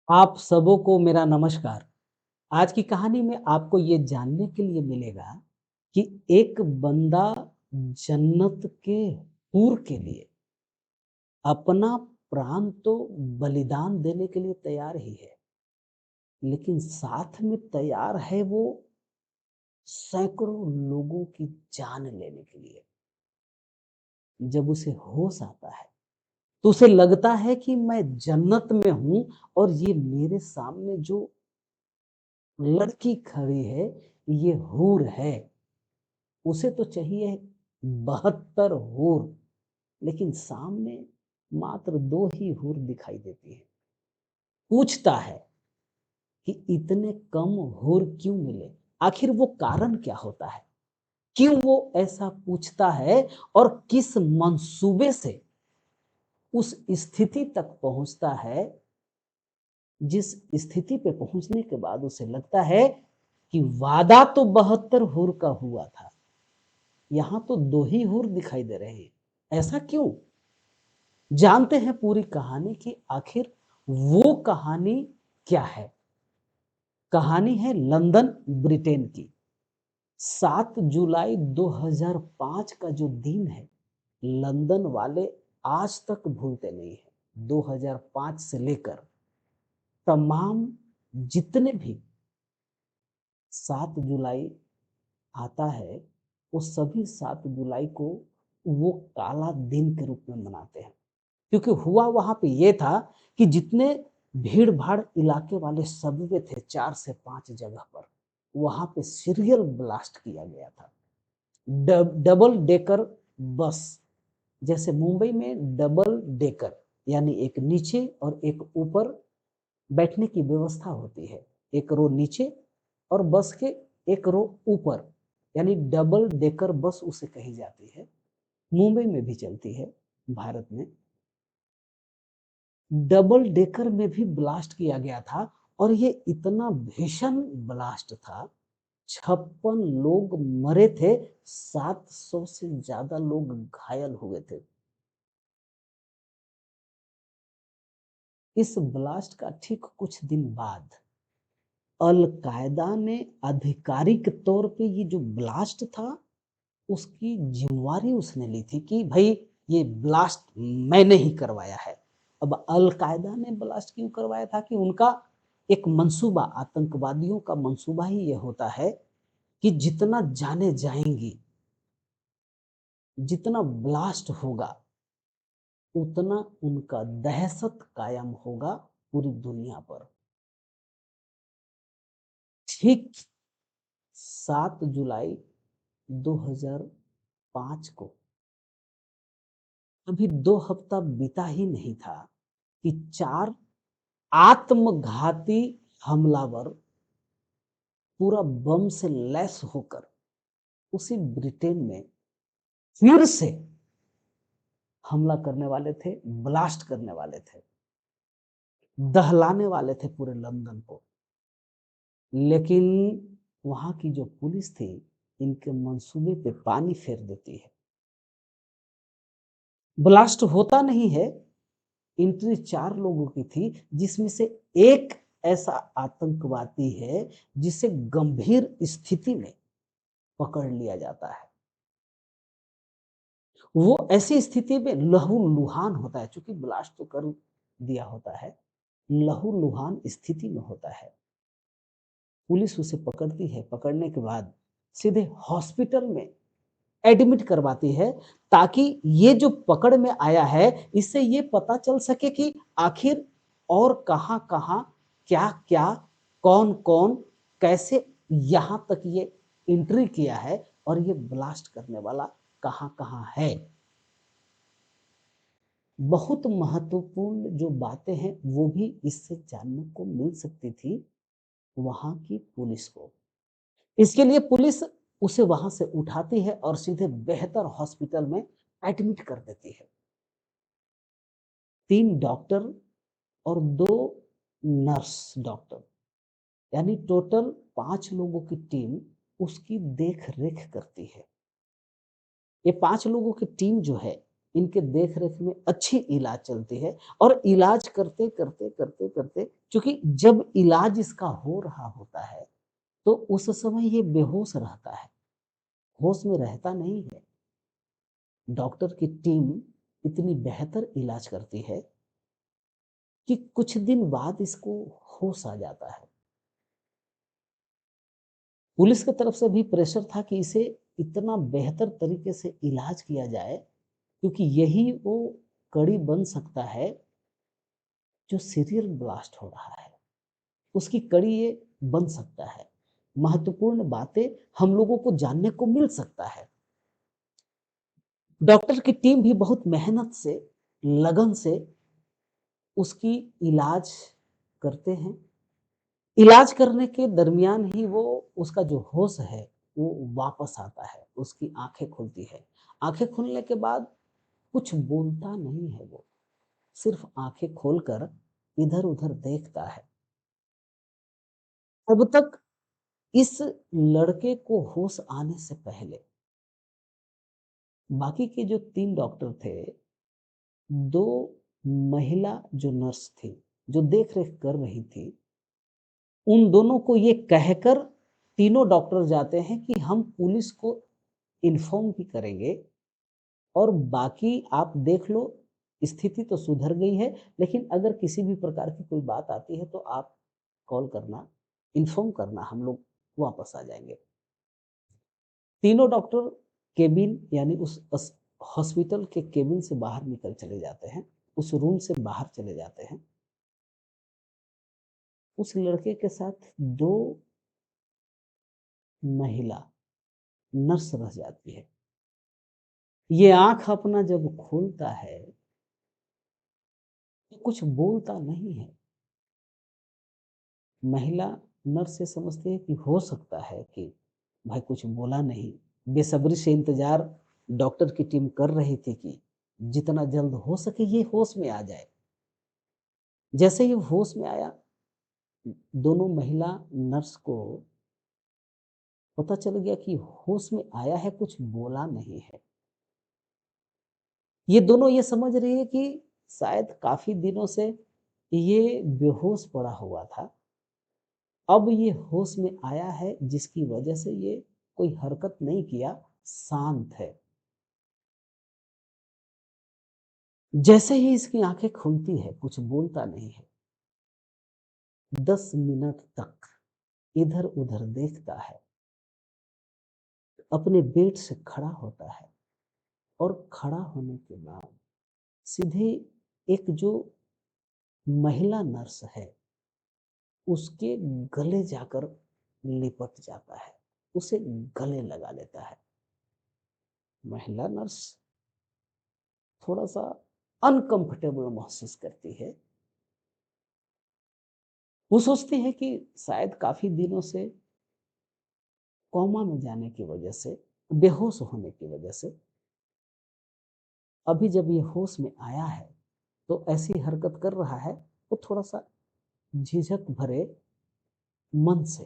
आप सबों को मेरा नमस्कार। आज की कहानी में आपको ये जानने के लिए मिलेगा कि एक बंदा जन्नत के हूर के लिए अपना प्राण तो बलिदान देने के लिए तैयार ही है, लेकिन साथ में तैयार है वो सैकड़ों लोगों की जान लेने के लिए। जब उसे होश आता है, तो उसे लगता है कि मैं जन्नत में हूँ और ये मेरे सामने जो लड़की खड़ी है, ये हूर है। उसे तो चाहिए 72 हूर, लेकिन सामने मात्र 2 ही हूर दिखाई देती है। पूछता है कि इतने कम हूर क्यों मिले? आखिर वो कारण क्या होता है? क्यों वो ऐसा पूछता है और किस मंसूबे से उस स्थिति तक पहुंचता है, जिस स्थिति पे पहुंचने के बाद उसे लगता है कि वादा तो 72 हूर का हुआ था, यहां तो 2 ही हूर दिखाई दे रहे हैं। ऐसा क्यों? जानते हैं पूरी कहानी की आखिर वो कहानी क्या है। कहानी है लंदन, ब्रिटेन की। 7 जुलाई 2005 का जो दिन है, लंदन वाले आज तक भूलते नहीं है। 2005 से लेकर तमाम जितने भी 7 जुलाई आता है, वो सभी 7 जुलाई को वो काला दिन के रूप में मनाते हैं। क्योंकि हुआ वहां पे ये था कि जितने भीड़ भाड़ इलाके वाले सबवे थे 4 से 5 जगह पर, वहां पे सीरियल ब्लास्ट किया गया था। डबल डेकर बस, जैसे मुंबई में डबल डेकर यानी एक नीचे और एक ऊपर बैठने की व्यवस्था होती है। एक रो नीचे और बस के एक रो ऊपर, यानी डबल डेकर बस उसे कही जाती है। मुंबई में भी चलती है भारत में। डबल डेकर में भी ब्लास्ट किया गया था और ये इतना भीषण ब्लास्ट था। 56 लोग मरे थे, 700 से ज्यादा लोग घायल हुए थे। इस ब्लास्ट का ठीक कुछ दिन बाद अल कायदा ने आधिकारिक तौर पे ये जो ब्लास्ट था, उसकी जिम्मेवारी उसने ली थी कि भाई ये ब्लास्ट मैंने ही करवाया है। अब अल कायदा ने ब्लास्ट क्यों करवाया था कि उनका एक मंसूबा, आतंकवादियों का मंसूबा ही ये होता है कि जितना जाने जाएंगी, जितना ब्लास्ट होगा, उतना उनका दहशत कायम होगा पूरी दुनिया पर। ठीक 7 जुलाई 2005 को, अभी 2 हफ्ता बीता ही नहीं था कि 4 आत्मघाती हमलावर पूरा बम से लैस होकर उसी ब्रिटेन में फिर से हमला करने वाले थे, ब्लास्ट करने वाले थे, दहलाने वाले थे पूरे लंदन को। लेकिन वहां की जो पुलिस थी, इनके मंसूबे पे पानी फेर देती है। ब्लास्ट होता नहीं है। एंट्री 4 लोगों की थी, जिसमें से एक ऐसा आतंकवादी है जिसे गंभीर स्थिति में पकड़ लिया जाता है। वो ऐसी स्थिति में लहू-लुहान होता है, चूँकि ब्लास्ट तो कर दिया होता है, लहू-लुहान स्थिति में होता है। पुलिस उसे पकड़ती है, पकड़ने के बाद सीधे हॉस्पिटल में एडमिट करवाती है, ताकि ये जो पकड़ में आया है, इससे ये पता चल सके कि आखिर और कहाँ-कहाँ, क्या-क्या, कौन-कौन, कैसे यहाँ तक ये एंट्री किया है और ये ब्लास्ट करने वाला कहाँ-कहाँ है। बहुत महत्वपूर्ण जो बातें हैं, वो भी इससे जानने को मिल सकती थी वहाँ की पुलिस को। इसके लिए पुलिस उसे वहाँ से उठाती है और सीधे बेहतर हॉस्पिटल में एडमिट कर देती है। 3 डॉक्टर और 2 नर्स डॉक्टर, यानी टोटल 5 लोगों की टीम उसकी देख-रेख करती है। ये 5 लोगों की टीम जो है, इनके देख-रेख में अच्छी इलाज चलती है और इलाज करते चूँकि जब इलाज इसका हो रहा होता है, तो उस समय ये बेहोश रहता है, होश में रहता नहीं है। डॉक्टर की टीम इतनी बेहतर इलाज करती है कि कुछ दिन बाद इसको होश आ जाता है। पुलिस की तरफ से भी प्रेशर था कि इसे इतना बेहतर तरीके से इलाज किया जाए, क्योंकि यही वो कड़ी बन सकता है जो सीरियल ब्लास्ट हो रहा है, उसकी कड़ी ये बन सकता है। महत्वपूर्ण बातें हम लोगों को जानने को मिल सकता है। डॉक्टर की टीम भी बहुत मेहनत से, लगन से उसकी इलाज करते हैं। इलाज करने के दरमियान ही वो उसका जो होश है, वो वापस आता है, उसकी आँखें खुलती है। आँखें खुलने के बाद कुछ बोलता नहीं है वो, सिर्फ़ आँखें खोलकर इधर-उधर देखता है। तब तक इस लड़के को होश आने से पहले बाकी के जो 3 डॉक्टर थे, 2 महिला जो नर्स थी, जो देख-रेख कर रही थी, उन दोनों को ये कहकर तीनों डॉक्टर जाते हैं कि हम पुलिस को इन्फॉर्म भी करेंगे और बाकी आप देख लो, स्थिति तो सुधर गई है, लेकिन अगर किसी भी प्रकार की कोई बात आती है तो आप कॉल करना, इन्फॉर्म करना, हम लोग वापस आ जाएँगे। तीनों डॉक्टर केबिन यानी उस हॉस्पिटल के केबिन से बाहर निकल चले जाते हैं, उस रूम से बाहर चले जाते हैं। उस लड़के के साथ 2 महिला नर्स रह जाती है। ये आँख अपना जब खोलता है, तो कुछ बोलता नहीं है। महिला नर्स ये समझती है कि हो सकता है कि भाई कुछ बोला नहीं। बेसब्री से इंतज़ार डॉक्टर की टीम कर रही थी कि जितना जल्द हो सके ये होश में आ जाए। जैसे ही होश में आया, दोनों महिला नर्स को पता चल गया कि होश में आया है, कुछ बोला नहीं है। ये दोनों ये समझ रही है कि शायद काफ़ी दिनों से ये बेहोश पड़ा हुआ था। अब ये होश में आया है जिसकी वजह से ये कोई हरकत नहीं किया, शांत है। जैसे ही इसकी आँखें खुलती है, कुछ बोलता नहीं है। 10 मिनट तक इधर-उधर देखता है, अपने बेड से खड़ा होता है और खड़ा होने के बाद सीधे एक जो महिला नर्स है, उसके गले जाकर लिपट जाता है, उसे गले लगा लेता है। महिला नर्स थोड़ा-सा अनकम्फर्टेबल महसूस करती है। वो सोचती है कि शायद काफ़ी दिनों से कोमा में जाने की वजह से, बेहोश होने की वजह से, अभी जब ये होश में आया है, तो ऐसी हरकत कर रहा है, वो थोड़ा-सा झिझक भरे मन से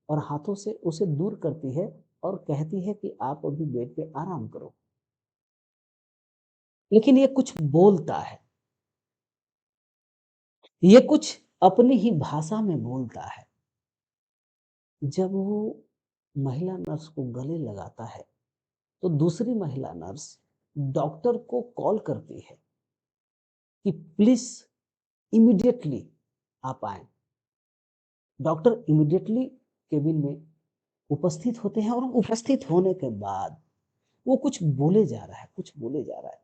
और हाथों से उसे दूर करती है और कहती है कि आप अभी बेड पे आराम करो। लेकिन ये कुछ बोलता है, ये कुछ अपनी ही भाषा में बोलता है। जब वो महिला नर्स को गले लगाता है, तो दूसरी महिला नर्स डॉक्टर को कॉल करती है कि प्लीज़ इमीडिएटली आप आएँ। डॉक्टर इमीडिएटली केबिन में उपस्थित होते हैं और उपस्थित होने के बाद वो कुछ बोले जा रहा है, कुछ बोले जा रहा है।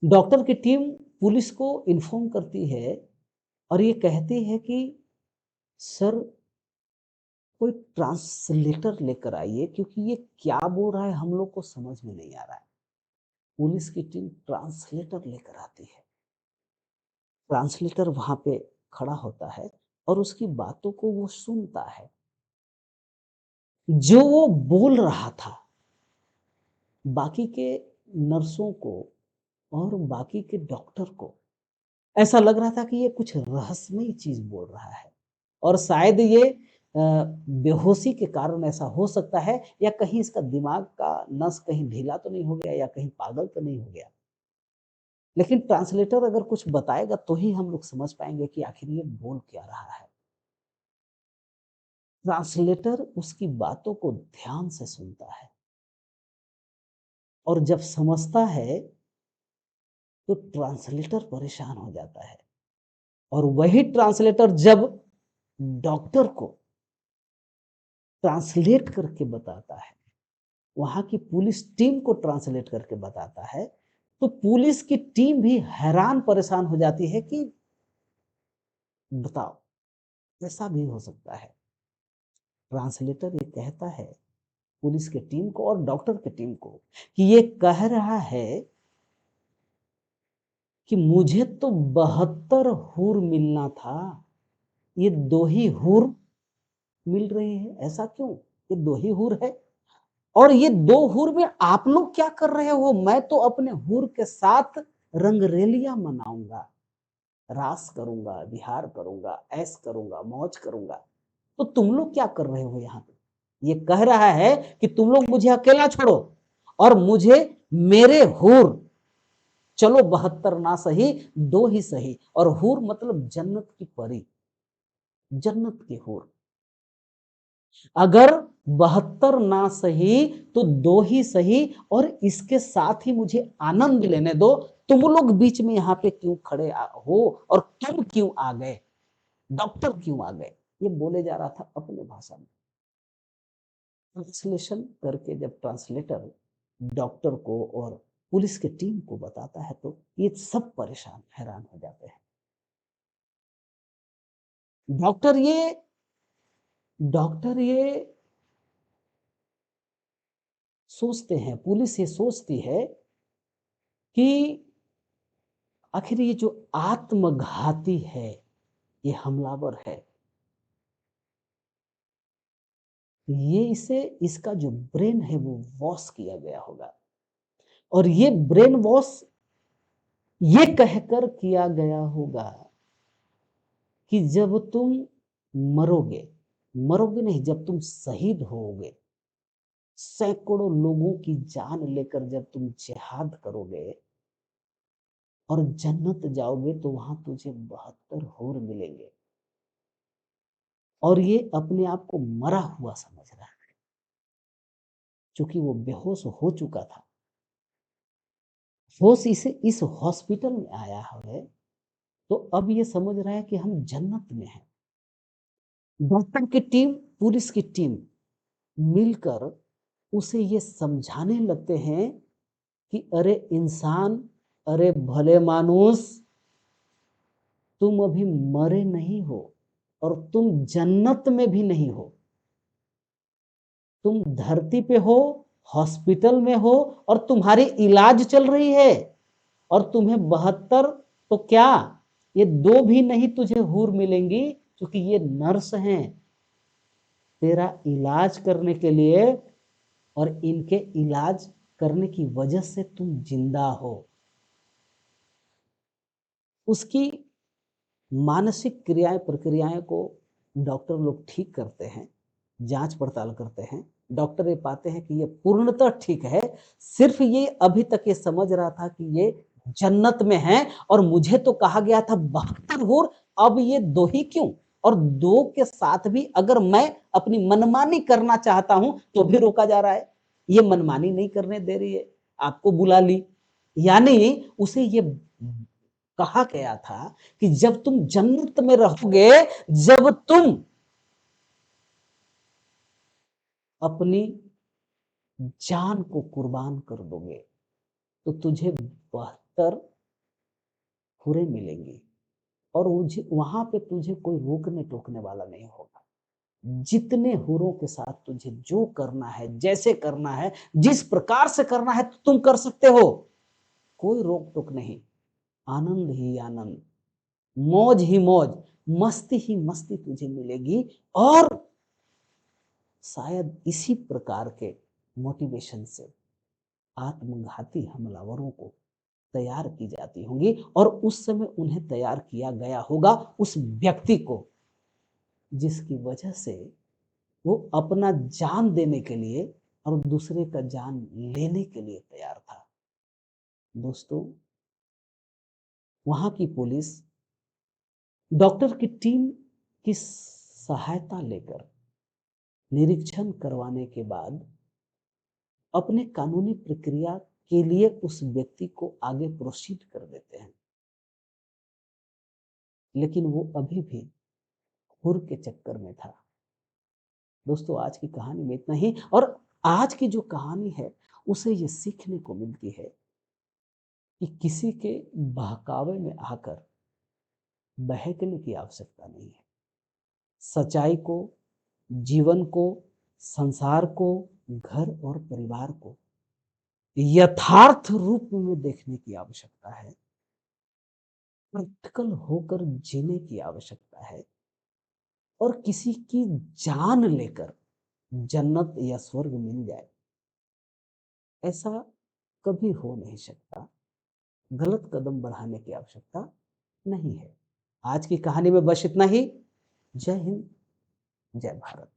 डॉक्टर की टीम पुलिस को इन्फॉर्म करती है और ये कहती है कि सर कोई ट्रांसलेटर लेकर आइए, क्योंकि ये क्या बोल रहा है हम लोग को समझ में नहीं आ रहा है। पुलिस की टीम ट्रांसलेटर लेकर आती है। ट्रांसलेटर वहाँ पे खड़ा होता है और उसकी बातों को वो सुनता है। जो वो बोल रहा था, बाकी के नर्सों को और बाकी के डॉक्टर को ऐसा लग रहा था कि ये कुछ रहस्यमयी चीज़ बोल रहा है और शायद ये बेहोशी के कारण ऐसा हो सकता है, या कहीं इसका दिमाग का नस कहीं ढीला तो नहीं हो गया, या कहीं पागल तो नहीं हो गया। लेकिन ट्रांसलेटर अगर कुछ बताएगा तो ही हम लोग समझ पाएंगे कि आखिर ये बोल क्या रहा है। ट्रांसलेटर उसकी बातों को ध्यान से सुनता है, और जब समझता है तो ट्रांसलेटर परेशान हो जाता है। और वही ट्रांसलेटर जब डॉक्टर को ट्रांसलेट करके बताता है, वहां की पुलिस टीम को ट्रांसलेट करके बताता है, तो पुलिस की टीम भी हैरान परेशान हो जाती है कि बताओ, ऐसा भी हो सकता है। ट्रांसलेटर ये कहता है पुलिस की टीम को और डॉक्टर की टीम को कि ये कह रहा है कि मुझे तो 72 हूर मिलना था, ये 2 ही हूर मिल रही है। ऐसा क्यों? ये 2 ही हूर है, और ये 2 हूर में आप लोग क्या कर रहे हो? मैं तो अपने हूर के साथ रंगरेलियां मनाऊंगा, रास करूंगा, विहार करूंगा, ऐश करूंगा, मौज करूंगा। तो तुम लोग क्या कर रहे हो यहाँ पे? ये कह रहा है कि तुम लोग मुझे अकेला छोड़ो और मुझे मेरे हूर, चलो 72 ना सही, 2 ही सही। और हूर मतलब जन्नत की परी, जन्नत की हूर। अगर 72 ना सही तो 2 ही सही, और इसके साथ ही मुझे आनंद लेने दो। तुम लोग बीच में यहाँ पे क्यों खड़े हो, और तुम क्यों आ गए, डॉक्टर क्यों आ गए? ये बोले जा रहा था अपने भाषा में। ट्रांसलेशन करके जब ट्रांसलेटर डॉक्टर को और पुलिस की टीम को बताता है, तो ये सब परेशान हैरान हो जाते हैं। डॉक्टर ये डॉक्टर ये सोचते हैं, पुलिस ये सोचती है कि आखिर ये जो आत्मघाती है, ये हमलावर है, ये इसे, इसका जो ब्रेन है वो वॉश किया गया होगा। और ये ब्रेन वॉश ये कहकर किया गया होगा कि जब तुम मरोगे, मरोगे नहीं, जब तुम शहीद होोगे, सैकड़ों लोगों की जान लेकर जब तुम जिहाद करोगे और जन्नत जाओगे, तो वहां तुझे 72 हूर मिलेंगे। और ये अपने आप को मरा हुआ समझ रहा है, क्योंकि वो बेहोश हो चुका था। होश इसे इस हॉस्पिटल में आया है, तो अब ये समझ रहा है कि हम जन्नत में हैं। डॉक्टर की टीम, पुलिस की टीम मिलकर उसे ये समझाने लगते हैं कि अरे इंसान, अरे भले मानुस, तुम अभी मरे नहीं हो, और तुम जन्नत में भी नहीं हो। तुम धरती पे हो, हॉस्पिटल में हो, और तुम्हारी इलाज चल रही है, और तुम्हें 72 तो क्या, ये 2 भी नहीं तुझे हूर मिलेंगी, क्योंकि ये नर्स हैं तेरा इलाज करने के लिए, और इनके इलाज करने की वजह से तुम जिंदा हो। उसकी मानसिक क्रियाएं प्रक्रियाएं को डॉक्टर लोग ठीक करते हैं, जांच पड़ताल करते हैं। डॉक्टर ये पाते हैं कि ये पूर्णतः ठीक है, सिर्फ ये अभी तक ये समझ रहा था कि ये जन्नत में है, और मुझे तो कहा गया था 72 हूर, अब ये 2 ही क्यों, और 2 के साथ भी अगर मैं अपनी मनमानी करना चाहता हूं तो भी रोका जा रहा है। ये मनमानी नहीं करने दे रही है, आपको बुला ली। यानी उसे ये कहा गया था कि जब तुम जन्नत में रहोगे, जब तुम अपनी जान को कुर्बान कर दोगे, तो तुझे 72 हुरें मिलेंगी, और वहां पे तुझे कोई रोकने टोकने वाला नहीं होगा। जितने हुरों के साथ तुझे जो करना है, जैसे करना है, जिस प्रकार से करना है, तो तुम कर सकते हो, कोई रोक टोक नहीं। आनंद ही आनंद, मौज ही मौज, मस्ती ही मस्ती तुझे मिलेगी। और शायद इसी प्रकार के मोटिवेशन से आत्मघाती हमलावरों को तैयार की जाती होंगी, और उस समय उन्हें तैयार किया गया होगा उस व्यक्ति को, जिसकी वजह से वो अपना जान देने के लिए और दूसरे का जान लेने के लिए तैयार था। दोस्तों, वहाँ की पुलिस डॉक्टर की टीम की सहायता लेकर निरीक्षण करवाने के बाद अपने कानूनी प्रक्रिया के लिए उस व्यक्ति को आगे प्रोसीड कर देते हैं। लेकिन वो अभी भी हुर के चक्कर में था। दोस्तों, आज की कहानी में इतना ही। और आज की जो कहानी है उसे ये सीखने को मिलती है कि किसी के बहकावे में आकर बहकने की आवश्यकता नहीं है। सच्चाई को, जीवन को, संसार को, घर और परिवार को यथार्थ रूप में देखने की आवश्यकता है। प्रैक्टिकल होकर जीने की आवश्यकता है। और किसी की जान लेकर जन्नत या स्वर्ग मिल जाए, ऐसा कभी हो नहीं सकता। गलत कदम बढ़ाने की आवश्यकता नहीं है। आज की कहानी में बस इतना ही। जय हिंद, जय भारत।